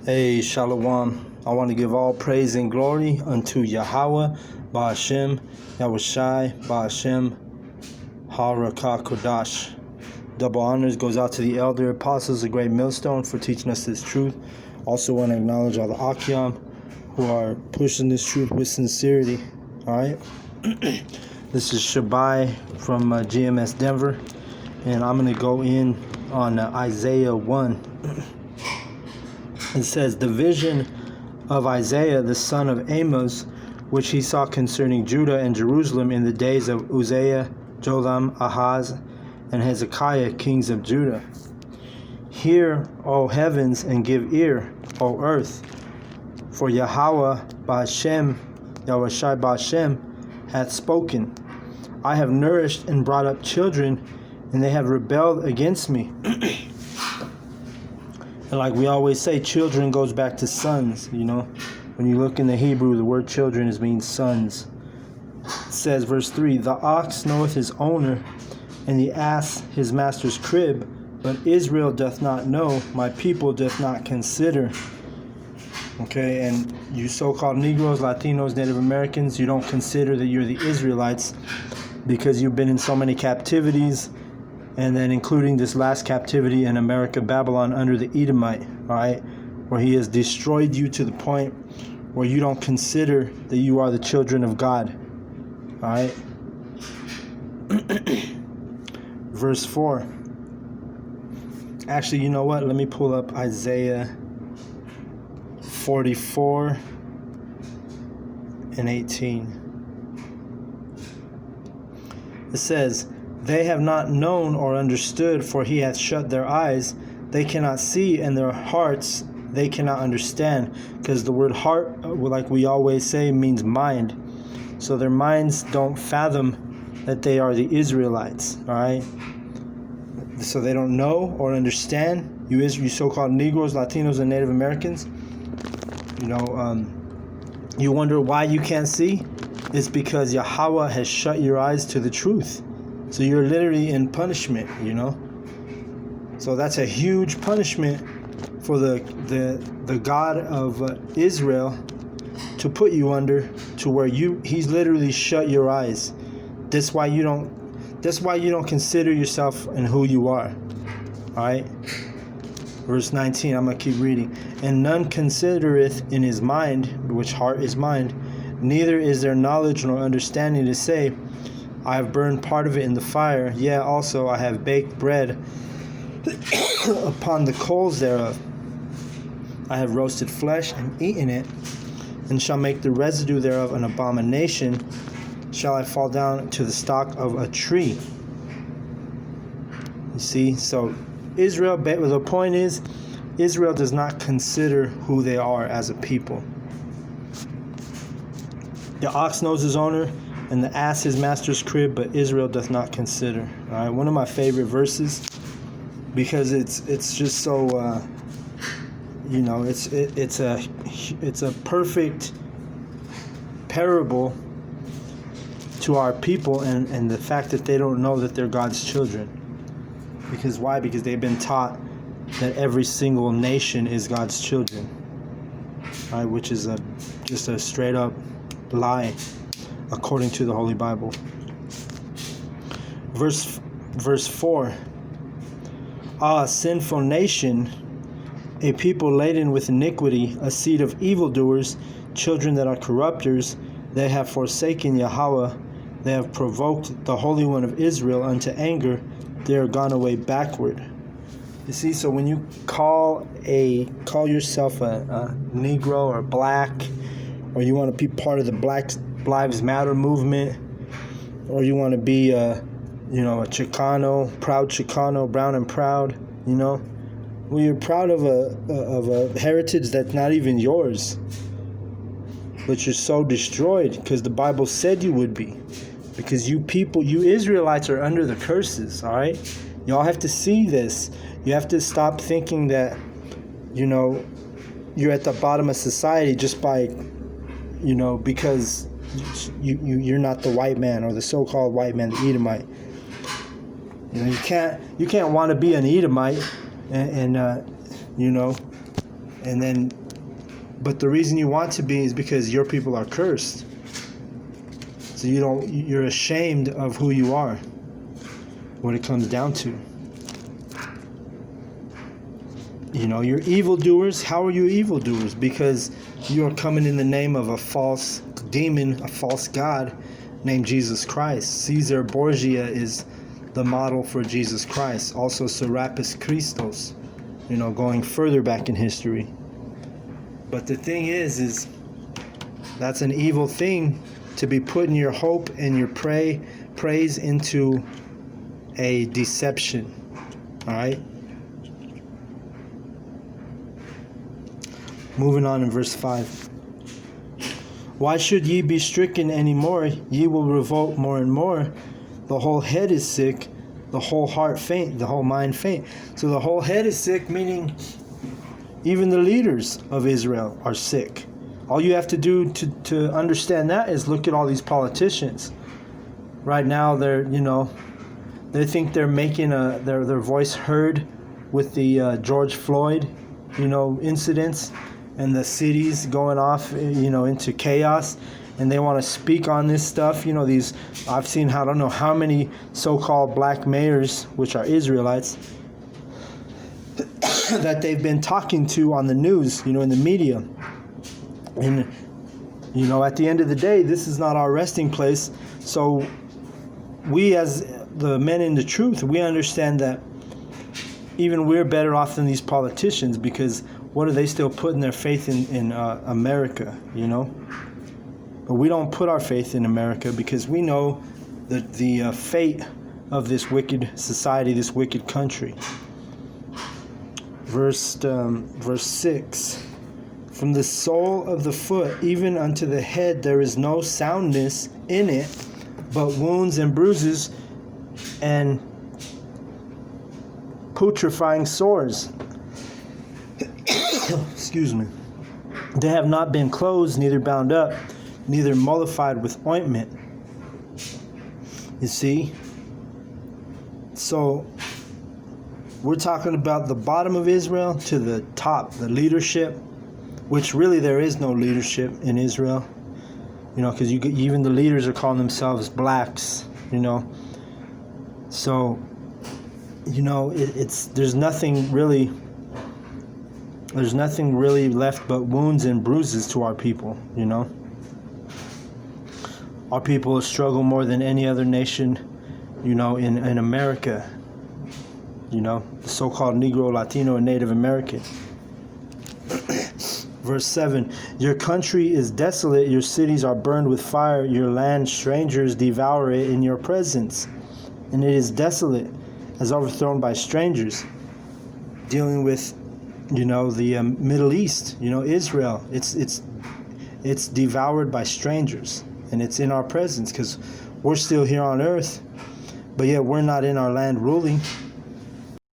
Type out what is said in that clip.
Hey, Shalom. I want to give all praise and glory unto Yahweh, Ba'ashem, Yahushai, Ba'ashem, Harakah Kodash. Double honors goes out to the elder apostles, the great millstone, for teaching us this truth. Also want to acknowledge all the Akyam who are pushing this truth with sincerity. Alright? This is Shabai from GMS Denver, and I'm going to go in on Isaiah 1. It says, the vision of Isaiah the son of Amos, which he saw concerning Judah and Jerusalem in the days of Uzziah, Jotham, Ahaz, and Hezekiah, kings of Judah. Hear, O heavens, and give ear, O earth, for Yahweh Ba'ashem, Yahushai Ba'ashem, hath spoken. I have nourished and brought up children, and they have rebelled against me. And like we always say, children goes back to sons, you know. When you look in the Hebrew, the word children means sons. It says, verse 3, the ox knoweth his owner, and the ass his master's crib, but Israel doth not know, my people doth not consider. Okay, and you so-called Negroes, Latinos, Native Americans, you don't consider that you're the Israelites because you've been in so many captivities, and then including this last captivity in America, Babylon, under the Edomite, all right, where he has destroyed you to the point where you don't consider that you are the children of God, all right. Verse 4. Actually, you know what? Let me pull up Isaiah 44 and 18. It says, they have not known or understood, for he hath shut their eyes. They cannot see, and their hearts they cannot understand. Because the word heart, like we always say, means mind. So their minds don't fathom that they are the Israelites, all right? So they don't know or understand. You so-called Negroes, Latinos, and Native Americans, you know, you wonder why you can't see? It's because Yahweh has shut your eyes to the truth. So you're literally in punishment, you know. So that's a huge punishment for the God of Israel to put you under, to where he's literally shut your eyes. That's why you don't consider yourself and who you are. All right. Verse 19, I'm going to keep reading. And none considereth in his mind, which heart is mind, neither is there knowledge nor understanding to say, I have burned part of it in the fire, yea, also I have baked bread upon the coals thereof. I have roasted flesh and eaten it, and shall make the residue thereof an abomination. Shall I fall down to the stalk of a tree? You see, so Israel, the point is, Israel does not consider who they are as a people. The ox knows his owner, and the ass his master's crib, but Israel doth not consider. All right, one of my favorite verses, because it's just so, you know, it's a perfect parable to our people, and the fact that they don't know that they're God's children. Because why? Because they've been taught that every single nation is God's children, all right, which is just a straight up lie, according to the Holy Bible. Verse 4. Ah, sinful nation, a people laden with iniquity, a seed of evildoers, children that are corrupters, they have forsaken Yahweh, they have provoked the Holy One of Israel unto anger, they are gone away backward. You see, so when you call yourself a Negro or black, or you want to be part of the Black Lives Matter movement, or you want to be a Chicano, proud Chicano, brown and proud, you know, well, you're proud of a heritage that's not even yours, but you're so destroyed because the Bible said you would be, because you Israelites are under the curses. All right, y'all have to see this. You have to stop thinking that, you know, you're at the bottom of society just by, you know, because you're not the white man or the so-called white man, the Edomite. You know, you can't want to be an Edomite and you know, And then, but the reason you want to be is because your people are cursed. So you're ashamed of who you are, what it comes down to. You're evildoers. How are you evildoers? Because you are coming in the name of a false demon, a false god named Jesus Christ. Caesar Borgia is the model for Jesus Christ. Also Serapis Christos, going further back in history. But the thing is that's an evil thing, to be putting your hope and your praise into a deception. All right? Moving on in verse 5. Why should ye be stricken any more? Ye will revolt more and more. The whole head is sick, the whole heart faint, the whole mind faint. So the whole head is sick, meaning even the leaders of Israel are sick. All you have to do to understand that is look at all these politicians. Right now they think they're making their voice heard with the George Floyd, incidents, and the cities going off, into chaos, and they want to speak on this stuff. I've seen I don't know how many so-called black mayors, which are Israelites, that they've been talking to on the news, in the media. And, at the end of the day, this is not our resting place. So we, as the men in the truth, we understand that even we're better off than these politicians, because what are they still putting their faith in America, But we don't put our faith in America, because we know the fate of this wicked society, this wicked country. Verse 6. From the sole of the foot even unto the head there is no soundness in it, but wounds and bruises and putrefying sores. Excuse me. They have not been closed, neither bound up, neither mollified with ointment. You see? So we're talking about the bottom of Israel to the top, the leadership, which really there is no leadership in Israel. Because even the leaders are calling themselves blacks, So, there's nothing really left but wounds and bruises to our people, Our people struggle more than any other nation, in America, the so-called Negro, Latino, and Native American. Verse 7, your country is desolate, your cities are burned with fire, your land strangers devour it in your presence. And it is desolate, as overthrown by strangers. Dealing with, the Middle East, Israel. It's devoured by strangers. And it's in our presence, because we're still here on earth, but yet we're not in our land ruling.